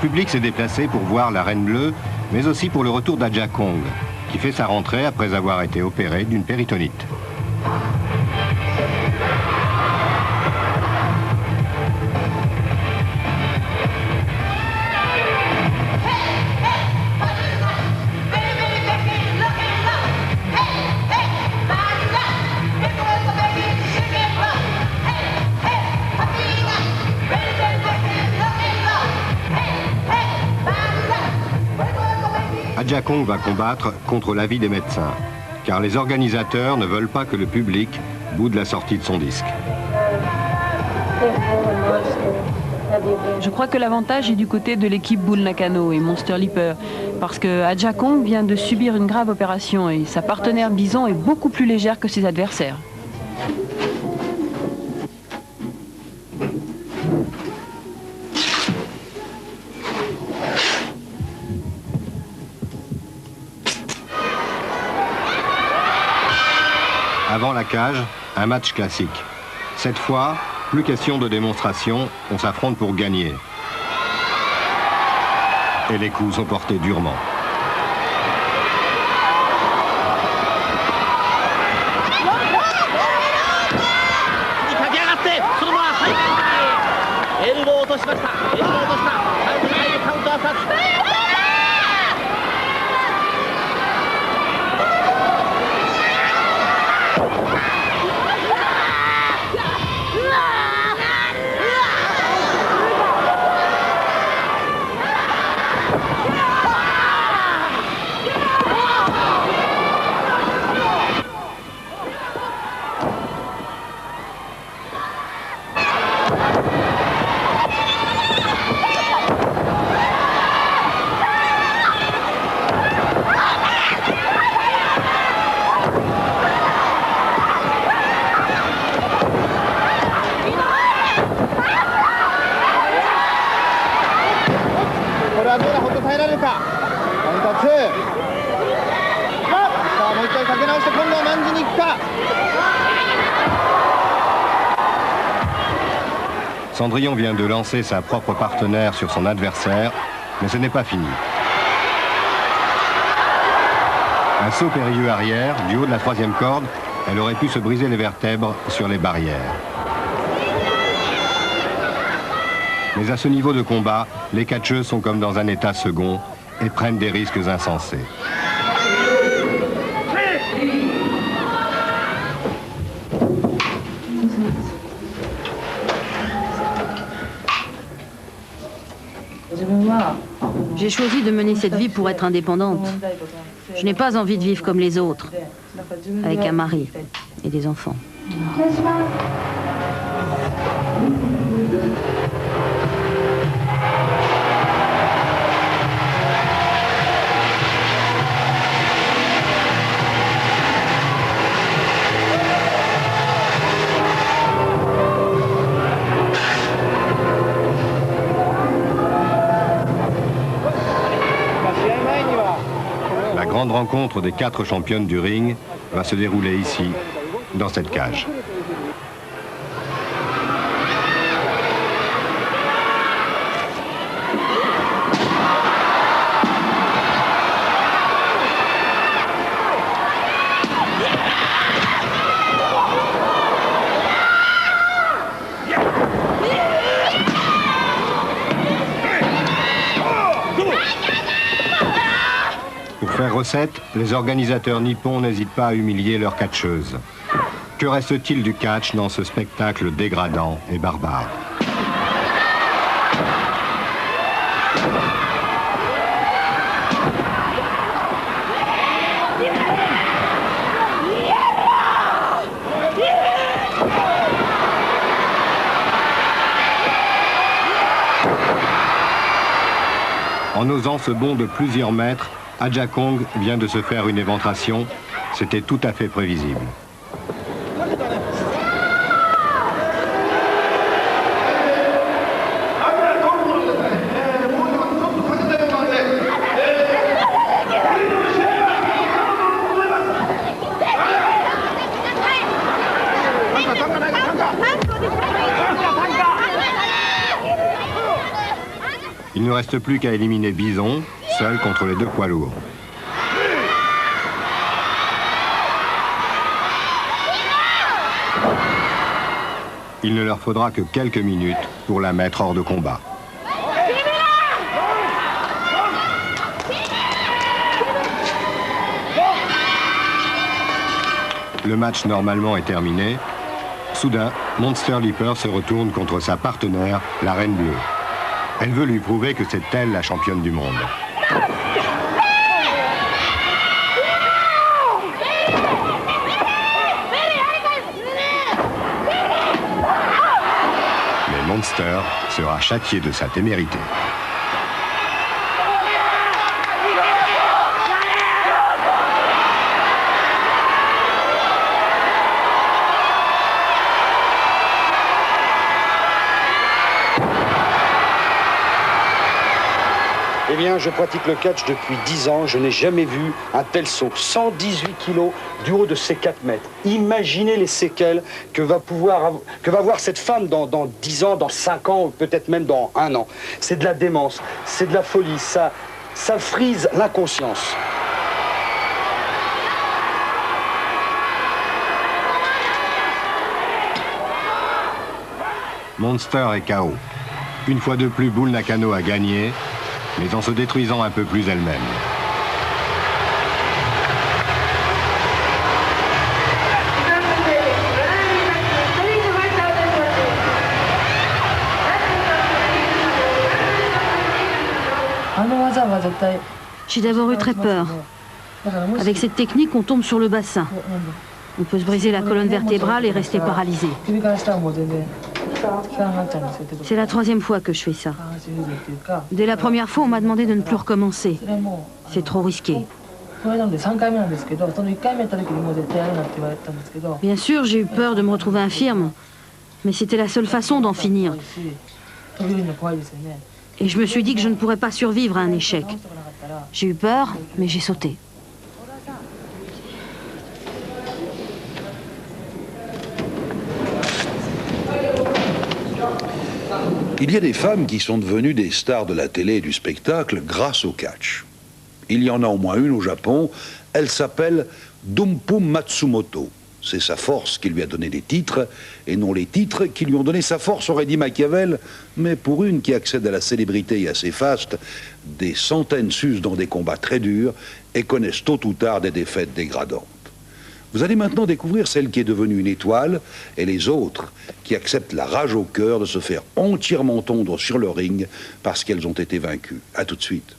public s'est déplacé pour voir la Reine Bleue, mais aussi pour le retour d'Adja Kong, qui fait sa rentrée après avoir été opéré d'une péritonite. Adja Kong va combattre contre l'avis des médecins, car les organisateurs ne veulent pas que le public boude la sortie de son disque. Je crois que l'avantage est du côté de l'équipe Bull Nakano et Monster Leaper, parce que Adja Kong vient de subir une grave opération et sa partenaire Bison est beaucoup plus légère que ses adversaires. Avant la cage, un match classique. Cette fois, plus question de démonstration, on s'affronte pour gagner. Et les coups sont portés durement. Cendrillon vient de lancer sa propre partenaire sur son adversaire, mais ce n'est pas fini. Un saut périlleux arrière, du haut de la troisième corde, elle aurait pu se briser les vertèbres sur les barrières. Mais à ce niveau de combat, les catcheuses sont comme dans un état second et prennent des risques insensés. J'ai choisi de mener cette vie pour être indépendante. Je n'ai pas envie de vivre comme les autres, avec un mari et des enfants. La grande rencontre des 4 championnes du ring va se dérouler ici, dans cette cage. Pour faire recette, les organisateurs nippons n'hésitent pas à humilier leurs catcheuses. Que reste-t-il du catch dans ce spectacle dégradant et barbare? En osant ce bond de plusieurs mètres, Adja Kong vient de se faire une éventration. C'était tout à fait prévisible. Il ne reste plus qu'à éliminer Bison, seul contre les deux poids lourds. Il ne leur faudra que quelques minutes pour la mettre hors de combat. Le match normalement est terminé. Soudain, Monster Leaper se retourne contre sa partenaire, la Reine Bleue. Elle veut lui prouver que c'est elle la championne du monde. Mais Monster sera châtié de sa témérité. Eh bien, je pratique le catch depuis 10 ans. Je n'ai jamais vu un tel saut. 118 kilos du haut de ces 4 mètres. Imaginez les séquelles que va avoir cette femme dans 10 ans, dans 5 ans, ou peut-être même dans 1 an. C'est de la démence, c'est de la folie. Ça frise l'inconscience. Monster est KO. Une fois de plus, Bull Nakano a gagné, mais en se détruisant un peu plus elle-même. J'ai d'abord eu très peur. Avec cette technique, on tombe sur le bassin. On peut se briser la colonne vertébrale et rester paralysé. C'est la 3e fois que je fais ça. Dès la première fois, on m'a demandé de ne plus recommencer. C'est trop risqué. Bien sûr, j'ai eu peur de me retrouver infirme, mais c'était la seule façon d'en finir. Et je me suis dit que je ne pourrais pas survivre à un échec. J'ai eu peur, mais j'ai sauté. Il y a des femmes qui sont devenues des stars de la télé et du spectacle grâce au catch. Il y en a au moins une au Japon, elle s'appelle Dumpum Matsumoto. C'est sa force qui lui a donné des titres, et non les titres qui lui ont donné sa force, aurait dit Machiavel. Mais pour une qui accède à la célébrité assez faste, des centaines s'usent dans des combats très durs et connaissent tôt ou tard des défaites dégradantes. Vous allez maintenant découvrir celle qui est devenue une étoile et les autres qui acceptent la rage au cœur de se faire entièrement tondre sur le ring parce qu'elles ont été vaincues. À tout de suite.